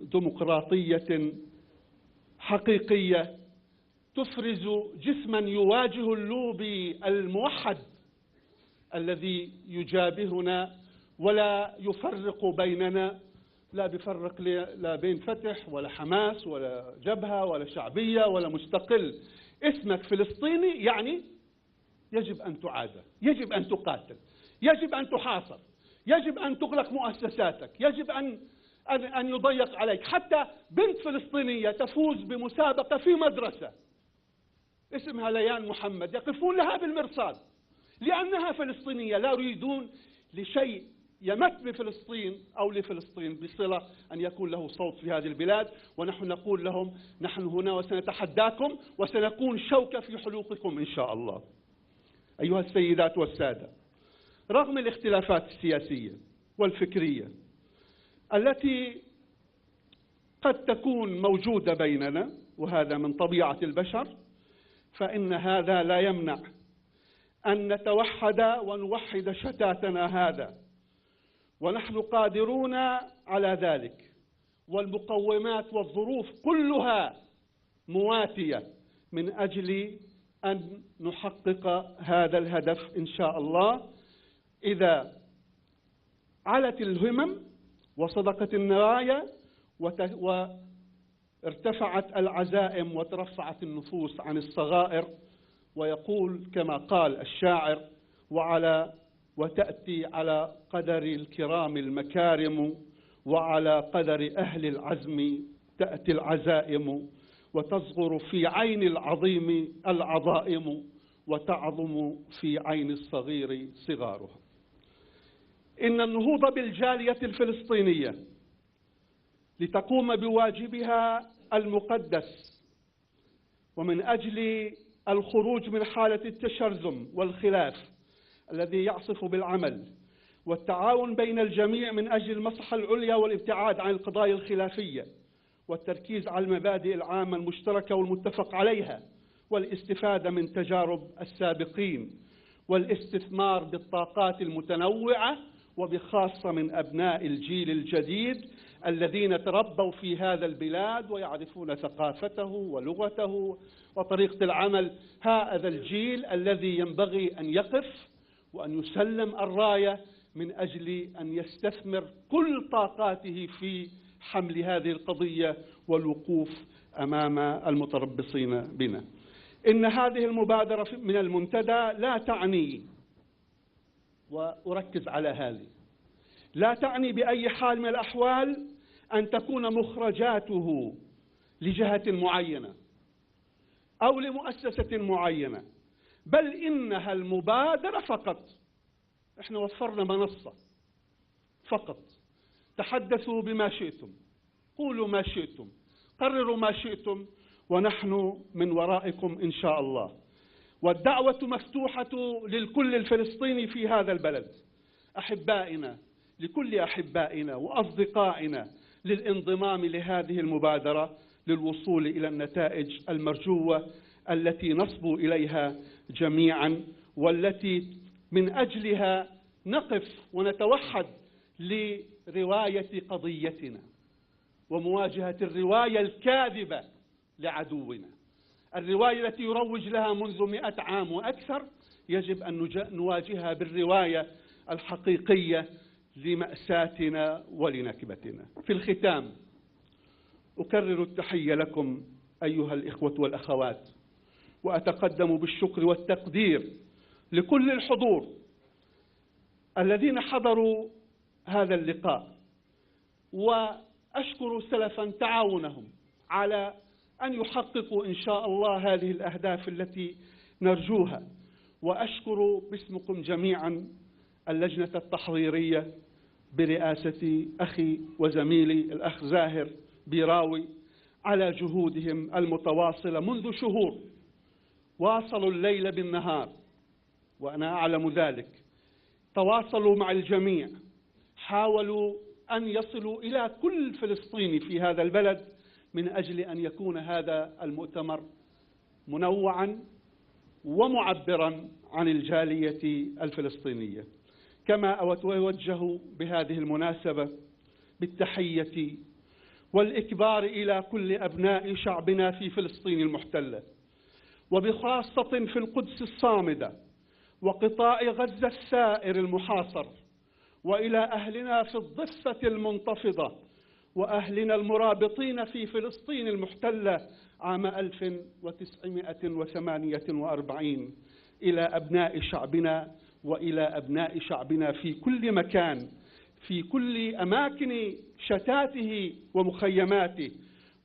ديمقراطية حقيقية تفرز جسما يواجه اللوبي الموحد الذي يجابهنا ولا يفرق بيننا، لا بيفرق لا بين فتح ولا حماس ولا جبهة ولا شعبية ولا مستقل. اسمك فلسطيني يعني يجب أن تعادى، يجب أن تقاتل، يجب أن تحاصر، يجب أن تغلق مؤسساتك، يجب أن يضيق عليك. حتى بنت فلسطينية تفوز بمسابقة في مدرسة اسمها ليان محمد يقفون لها بالمرصاد لأنها فلسطينية، لا يريدون لشيء يمت بفلسطين أو لفلسطين بصلة أن يكون له صوت في هذه البلاد. ونحن نقول لهم نحن هنا وسنتحداكم وسنكون شوكة في حلوقكم إن شاء الله. أيها السيدات والسادة، رغم الاختلافات السياسية والفكرية التي قد تكون موجودة بيننا، وهذا من طبيعة البشر، فإن هذا لا يمنع أن نتوحد ونوحد شتاتنا هذا، ونحن قادرون على ذلك، والمقومات والظروف كلها مواتية من أجل أن نحقق هذا الهدف إن شاء الله، إذا علت الهمم وصدقت النوايا وارتفعت العزائم وترفعت النفوس عن الصغائر. ويقول كما قال الشاعر: وتأتي على قدر الكرام المكارم، وعلى قدر أهل العزم تأتي العزائم، وتصغر في عين العظيم العظائم، وتعظم في عين الصغير صغارها. إن النهوض بالجالية الفلسطينية لتقوم بواجبها المقدس، ومن أجل الخروج من حالة التشرذم والخلاف الذي يعصف بالعمل، والتعاون بين الجميع من أجل المصلحة العليا والابتعاد عن القضايا الخلافية، والتركيز على المبادئ العامة المشتركة والمتفق عليها، والاستفادة من تجارب السابقين، والاستثمار بالطاقات المتنوعة وبخاصة من أبناء الجيل الجديد الذين تربوا في هذا البلاد ويعرفون ثقافته ولغته وطريقة العمل. هذا الجيل الذي ينبغي أن يقف وأن يسلم الراية من أجل أن يستثمر كل طاقاته في حمل هذه القضية والوقوف أمام المتربصين بنا. إن هذه المبادرة من المنتدى لا تعني، وأركز على هذه، لا تعني بأي حال من الأحوال أن تكون مخرجاته لجهة معينة أو لمؤسسة معينة، بل إنها المبادرة فقط. إحنا وفرنا منصة فقط، تحدثوا بما شئتم، قولوا ما شئتم، قرروا ما شئتم، ونحن من ورائكم إن شاء الله. والدعوة مفتوحة للكل الفلسطيني في هذا البلد، أحبائنا، لكل أحبائنا وأصدقائنا، للانضمام لهذه المبادرة للوصول إلى النتائج المرجوة التي نصبو إليها جميعا، والتي من أجلها نقف ونتوحد لرواية قضيتنا ومواجهة الرواية الكاذبة لعدونا، الرواية التي يروج لها منذ 100 عام وأكثر. يجب أن نواجهها بالرواية الحقيقية لمأساتنا ولنكبتنا. في الختام أكرر التحية لكم أيها الإخوة والأخوات، وأتقدم بالشكر والتقدير لكل الحضور الذين حضروا هذا اللقاء، وأشكر سلفا تعاونهم على أن يحققوا إن شاء الله هذه الأهداف التي نرجوها. وأشكر باسمكم جميعا اللجنة التحضيرية برئاسة أخي وزميلي الأخ زاهر بيراوي على جهودهم المتواصلة منذ شهور. واصلوا الليل بالنهار وأنا أعلم ذلك، تواصلوا مع الجميع، حاولوا أن يصلوا إلى كل فلسطيني في هذا البلد من أجل أن يكون هذا المؤتمر منوعا ومعبرا عن الجالية الفلسطينية. كما أتوجه بهذه المناسبة بالتحية والإكبار إلى كل أبناء شعبنا في فلسطين المحتلة، وبخاصة في القدس الصامدة وقطاع غزة السائر المحاصر، وإلى أهلنا في الضفة المنتفضة وأهلنا المرابطين في فلسطين المحتلة عام 1948، إلى أبناء شعبنا وإلى أبناء شعبنا في كل مكان، في كل أماكن شتاته ومخيماته.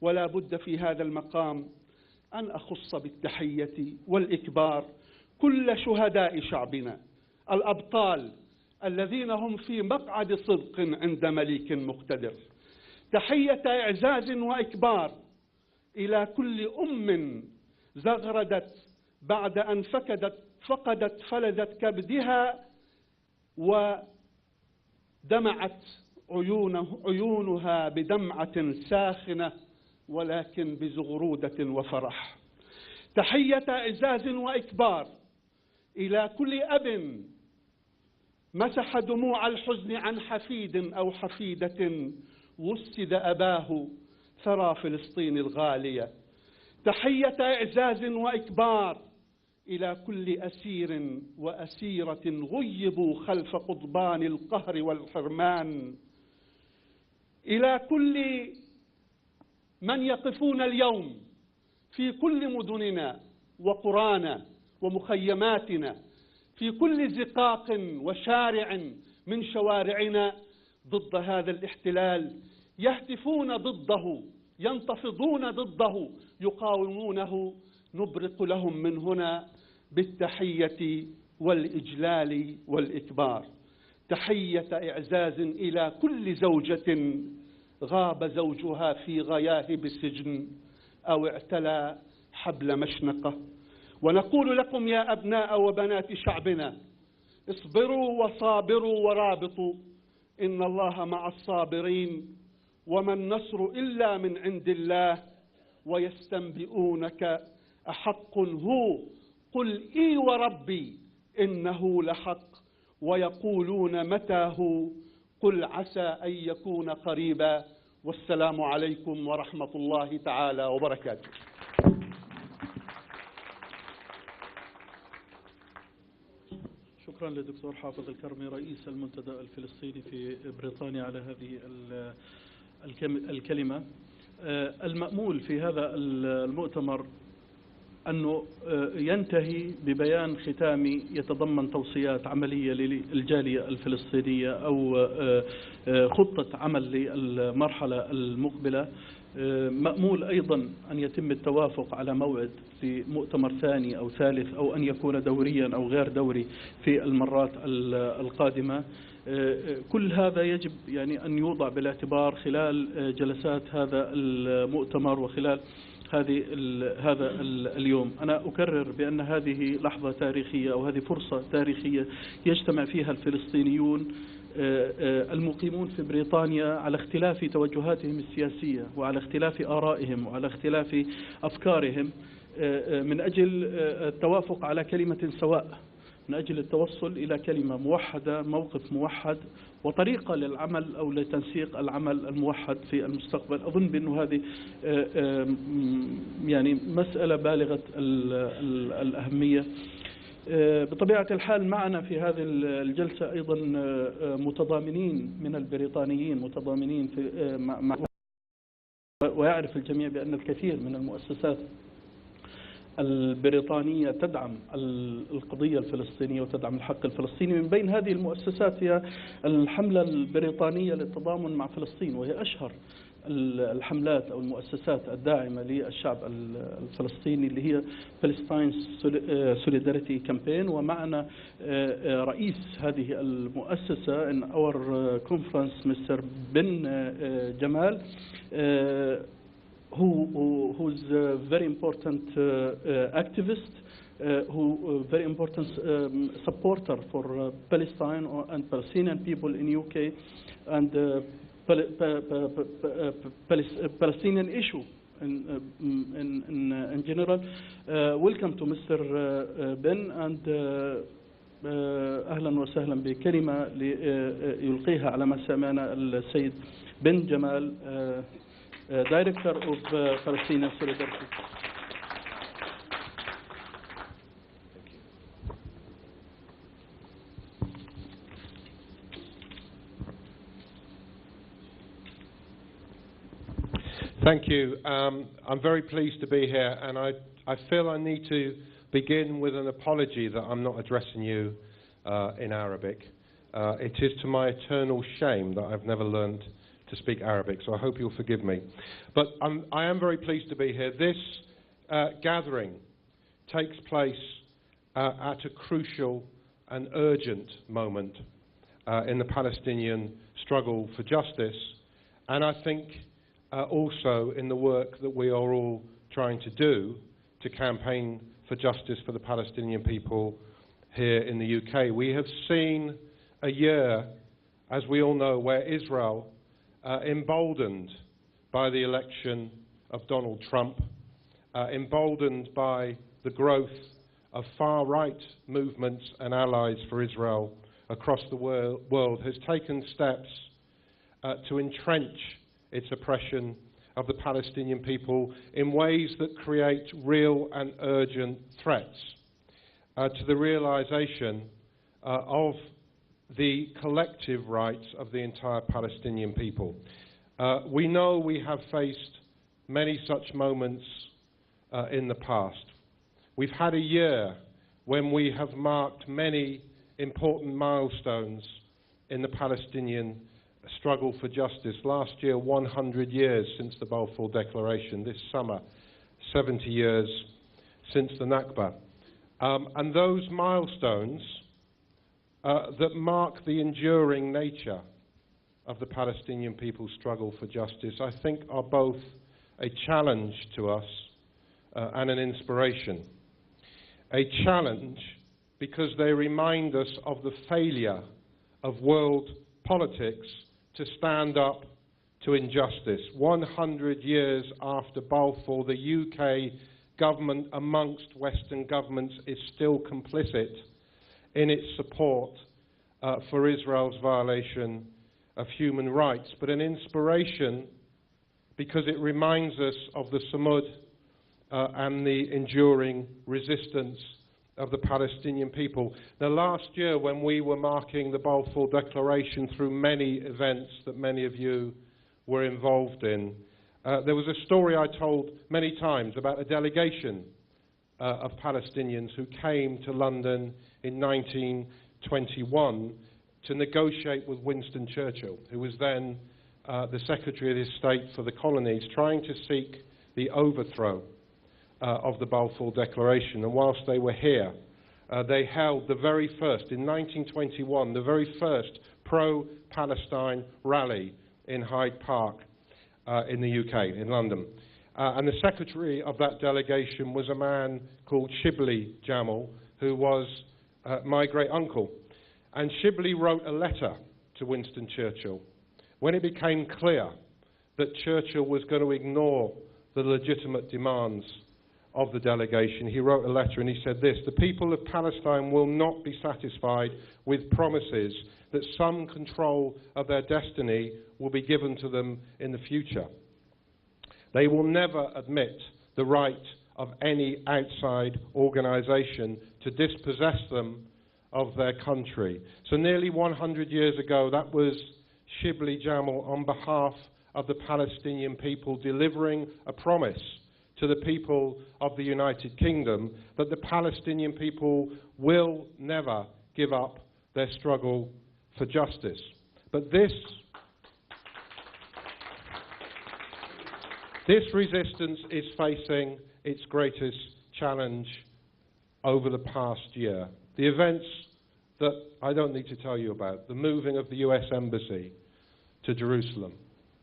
ولا بد في هذا المقام أن أخص بالتحية والإكبار كل شهداء شعبنا الأبطال الذين هم في مقعد صدق عند مليك مقتدر. تحية إعزاز وإكبار إلى كل أم زغردت بعد أن فقدت فلذة كبدها ودمعت عيونها بدمعة ساخنة ولكن بزغرودة وفرح. تحية إعزاز وإكبار إلى كل أب مسح دموع الحزن عن حفيد أو حفيدة وسد أباه ثرى فلسطين الغالية. تحية إعزاز وإكبار إلى كل أسير وأسيرة غيبوا خلف قضبان القهر والحرمان، إلى كل من يقفون اليوم في كل مدننا وقرانا ومخيماتنا، في كل زقاق وشارع من شوارعنا ضد هذا الاحتلال، يهتفون ضده، ينتفضون ضده، يقاومونه. نبرق لهم من هنا بالتحية والإجلال والإكبار. تحية إعزاز إلى كل زوجة غاب زوجها في غياهب السجن أو اعتلى حبل مشنقة. ونقول لكم يا أبناء وبنات شعبنا: اصبروا وصابروا ورابطوا، إن الله مع الصابرين، وما النصر إلا من عند الله. ويستنبئونك أحق هو، قل إي وربي إنه لحق، ويقولون متى هو، قل عسى أن يكون قريبا. والسلام عليكم ورحمة الله تعالى وبركاته. شكرا لدكتور حافظ الكرمي رئيس المنتدى الفلسطيني في بريطانيا على هذه الكلمة. المأمول في هذا المؤتمر أنه ينتهي ببيان ختامي يتضمن توصيات عملية للجالية الفلسطينية أو خطة عمل للمرحلة المقبلة. مأمول أيضا أن يتم التوافق على موعد في مؤتمر ثاني أو ثالث، أو أن يكون دوريا أو غير دوري في المرات القادمة. كل هذا يجب يعني أن يوضع بالاعتبار خلال جلسات هذا المؤتمر وخلال هذا اليوم. أنا أكرر بأن هذه لحظة تاريخية أو هذه فرصة تاريخية يجتمع فيها الفلسطينيون المقيمون في بريطانيا على اختلاف توجهاتهم السياسية وعلى اختلاف آرائهم وعلى اختلاف أفكارهم من أجل التوافق على كلمة سواء، من أجل التوصل إلى كلمة موحدة، موقف موحد، وطريقة للعمل أو لتنسيق العمل الموحد في المستقبل. أظن بأنه هذه يعني مسألة بالغة الأهمية. بطبيعة الحال معنا في هذه الجلسة أيضا متضامنين من البريطانيين، متضامنين في ويعرف الجميع بأن الكثير من المؤسسات البريطانية تدعم القضية الفلسطينية وتدعم الحق الفلسطيني. من بين هذه المؤسسات هي الحملة البريطانية للتضامن مع فلسطين، وهي أشهر الحملات أو المؤسسات الداعمة للشعب الفلسطيني، اللي هي Palestine Solidarity Campaign. ومعنا رئيس هذه المؤسسة in our conference Mr. Ben Jamal, who's a very important activist, who very important supporter for Palestine and Palestinian people in UK and Palestinian issue in general. Welcome to Mr. Ben, and أهلا وسهلا بكلمة يلقيها على مسامعنا السيد بن جمال. Director of Palestinian Solidarity. Thank you. I'm very pleased to be here, and I feel I need to begin with an apology that I'm not addressing you in Arabic. It is to my eternal shame that I've never learned to speak Arabic, so I hope you'll forgive me. But I am very pleased to be here. This gathering takes place at a crucial and urgent moment in the Palestinian struggle for justice, and I think also in the work that we are all trying to do to campaign for justice for the Palestinian people here in the UK. We have seen a year, as we all know, where Israel, emboldened by the election of Donald Trump, emboldened by the growth of far-right movements and allies for Israel across the world, has taken steps to entrench its oppression of the Palestinian people in ways that create real and urgent threats to the realization of the collective rights of the entire Palestinian people. We know we have faced many such moments in the past. We've had a year when we have marked many important milestones in the Palestinian struggle for justice. Last year, 100 years since the Balfour Declaration. This summer, 70 years since the Nakba. And those milestones that mark the enduring nature of the Palestinian people's struggle for justice, I think are both a challenge to us and an inspiration. A challenge because they remind us of the failure of world politics to stand up to injustice. 100 years after Balfour, the UK government, amongst Western governments, is still complicit in its support for Israel's violation of human rights, but an inspiration because it reminds us of the Sumud and the enduring resistance of the Palestinian people. Now, last year, when we were marking the Balfour Declaration through many events that many of you were involved in, there was a story I told many times about a delegation of Palestinians who came to London in 1921 to negotiate with Winston Churchill, who was then the Secretary of State for the colonies, trying to seek the overthrow of the Balfour Declaration. And whilst they were here, they held the very first, in 1921, the very first pro-Palestine rally in Hyde Park in the UK, in London. And the secretary of that delegation was a man called Shibli Jamal, who was my great uncle. And Shibli wrote a letter to Winston Churchill when it became clear that Churchill was going to ignore the legitimate demands of the delegation. He wrote a letter and he said this: "The people of Palestine will not be satisfied with promises that some control of their destiny will be given to them in the future. They will never admit the right of any outside organization to dispossess them of their country." So nearly 100 years ago, that was Shibli Jamal on behalf of the Palestinian people delivering a promise to the people of the United Kingdom that the Palestinian people will never give up their struggle for justice. But this resistance is facing its greatest challenge over the past year. The events that I don't need to tell you about, the moving of the US Embassy to Jerusalem,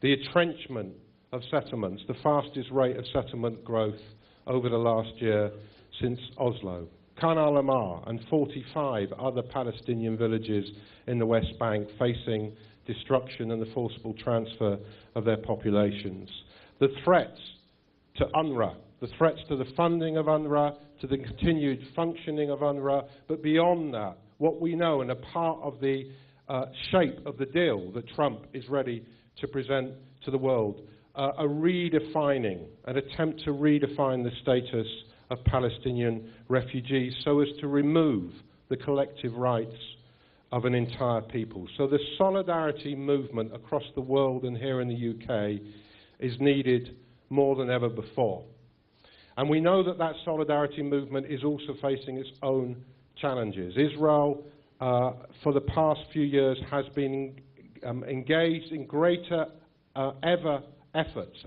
the entrenchment of settlements, the fastest rate of settlement growth over the last year since Oslo, Khan al-Ahmar and 45 other Palestinian villages in the West Bank facing destruction and the forcible transfer of their populations. The threats to UNRWA, the threats to the funding of UNRWA, to the continued functioning of UNRWA, but beyond that, what we know and a part of the shape of the deal that Trump is ready to present to the world, an attempt to redefine the status of Palestinian refugees so as to remove the collective rights of an entire people. So the solidarity movement across the world and here in the UK is needed more than ever before. And we know that that solidarity movement is also facing its own challenges. Israel, for the past few years, has been engaged in greater efforts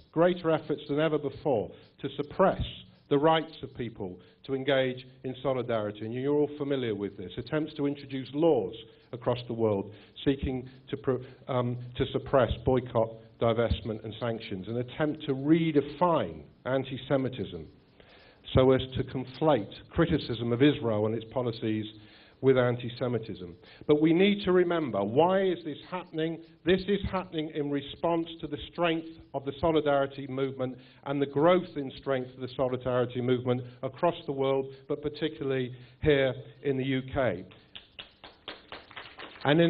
than ever before to suppress the rights of people to engage in solidarity. And you're all familiar with this. Attempts to introduce laws across the world seeking to suppress boycott, divestment and sanctions. An attempt to redefine anti-Semitism so as to conflate criticism of Israel and its policies with anti-Semitism. But we need to remember, why is this happening? This is happening in response to the strength of the solidarity movement and the growth in strength of the solidarity movement across the world, but particularly here in the UK. And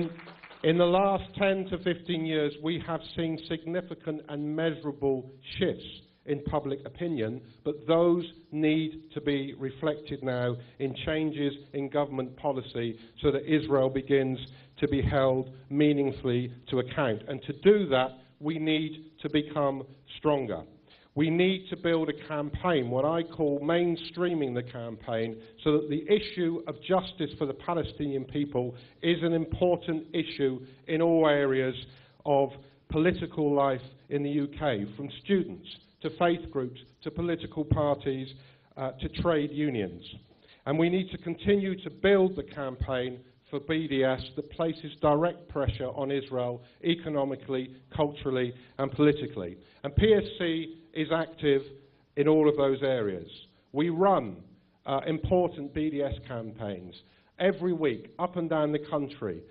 in the last 10 to 15 years, we have seen significant and measurable shifts in public opinion, but those need to be reflected now in changes in government policy so that Israel begins to be held meaningfully to account. And to do that, we need to become stronger. We need to build a campaign, what I call mainstreaming the campaign, so that the issue of justice for the Palestinian people is an important issue in all areas of political life in the UK, from students to faith groups, to political parties, to trade unions. And we need to continue to build the campaign for BDS that places direct pressure on Israel economically, culturally and politically. And PSC is active in all of those areas. We run important BDS campaigns every week up and down the country.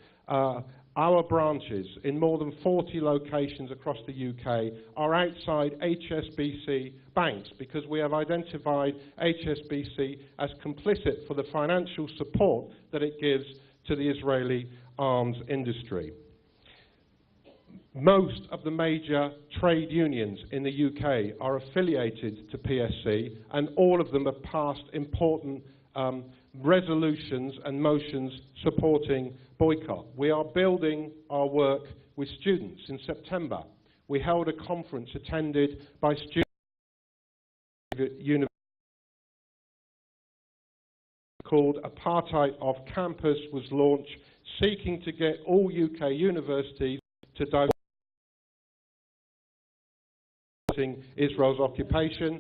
Our branches in more than 40 locations across the UK are outside HSBC banks because we have identified HSBC as complicit for the financial support that it gives to the Israeli arms industry. Most of the major trade unions in the UK are affiliated to PSC, and all of them have passed important resolutions and motions supporting boycott. We are building our work with students. In September, we held a conference attended by students at university called Apartheid Off Campus was launched, seeking to get all UK universities to divest Israel's occupation.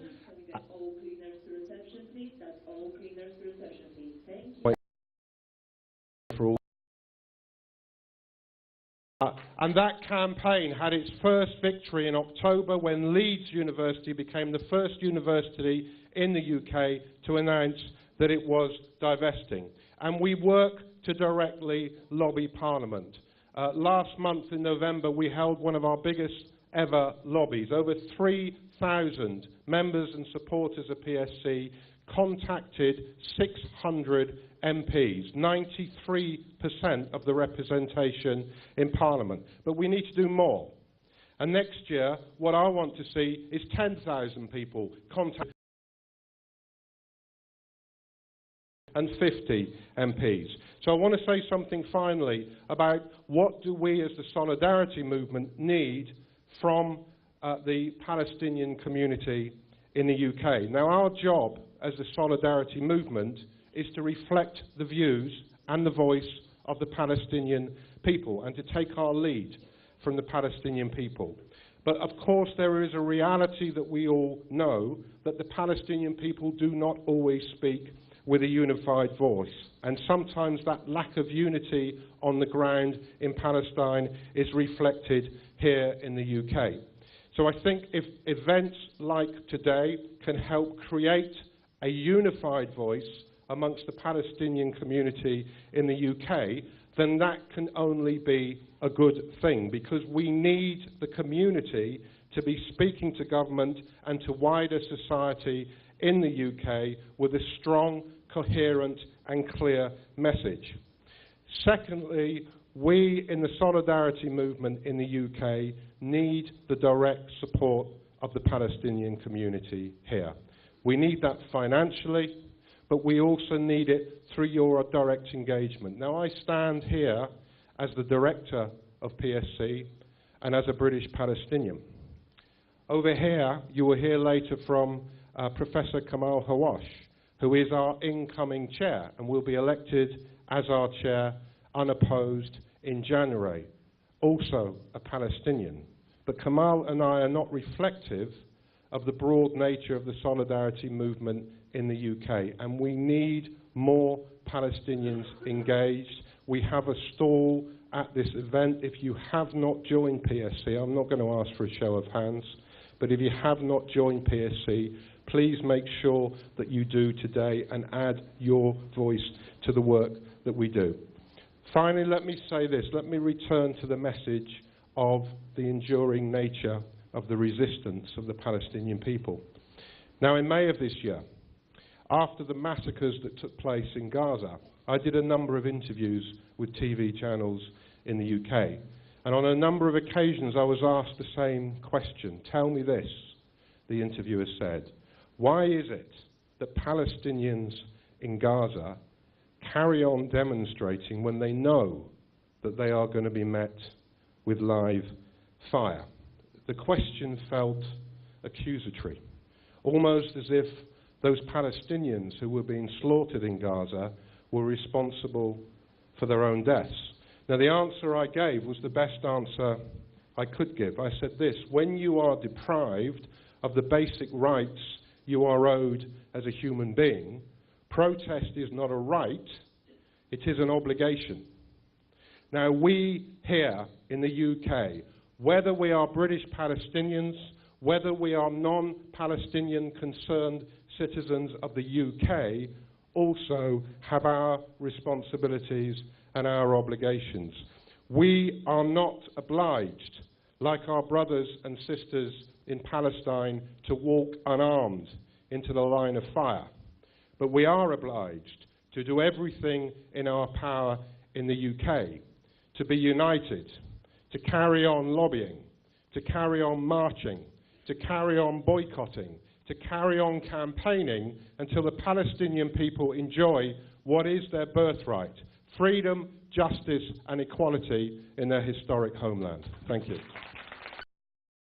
And that campaign had its first victory in October when Leeds University became the first university in the UK to announce that it was divesting. And we work to directly lobby Parliament. Last month in November, we held one of our biggest ever lobbies. Over 3,000 members and supporters of PSC contacted 600 MPs, 93% of the representation in Parliament. But we need to do more. And next year, what I want to see is 10,000 people contact and 50 MPs. So I want to say something finally about what do we as the Solidarity Movement need from the Palestinian community in the UK. Now, our job as the Solidarity Movement is to reflect the views and the voice of the Palestinian people and to take our lead from the Palestinian people. But of course there is a reality that we all know, that the Palestinian people do not always speak with a unified voice, and sometimes that lack of unity on the ground in Palestine is reflected here in the UK. So I think if events like today can help create a unified voice amongst the Palestinian community in the UK, then that can only be a good thing, because we need the community to be speaking to government and to wider society in the UK with a strong, coherent and clear message. Secondly, we in the Solidarity Movement in the UK need the direct support of the Palestinian community here. We need that financially, but we also need it through your direct engagement. Now, I stand here as the director of PSC and as a British Palestinian. Over here, you will hear later from Professor Kamal Hawash, who is our incoming chair and will be elected as our chair unopposed in January, also a Palestinian. But Kamal and I are not reflective of the broad nature of the solidarity movement in the UK, and we need more Palestinians engaged. We have a stall at this event. If you have not joined PSC, I'm not going to ask for a show of hands, but if you have not joined PSC, please make sure that you do today and add your voice to the work that we do. Finally, let me say this. Let me return to the message of the enduring nature of the resistance of the Palestinian people. Now, in May of this year, after the massacres that took place in Gaza, I did a number of interviews with TV channels in the UK. And on a number of occasions, I was asked the same question. Tell me this, the interviewer said. Why is it that Palestinians in Gaza carry on demonstrating when they know that they are going to be met with live fire? The question felt accusatory, almost as if those Palestinians who were being slaughtered in Gaza were responsible for their own deaths. Now, the answer I gave was the best answer I could give. I said this: when you are deprived of the basic rights you are owed as a human being, protest is not a right, it is an obligation. Now, we here in the UK, whether we are British Palestinians, whether we are non-Palestinian concerned citizens of the UK, also have our responsibilities and our obligations. We are not obliged, like our brothers and sisters in Palestine, to walk unarmed into the line of fire. But we are obliged to do everything in our power in the UK, to be united, to carry on lobbying, to carry on marching, to carry on boycotting, to carry on campaigning until the Palestinian people enjoy what is their birthright: freedom, justice and equality in their historic homeland. Thank you.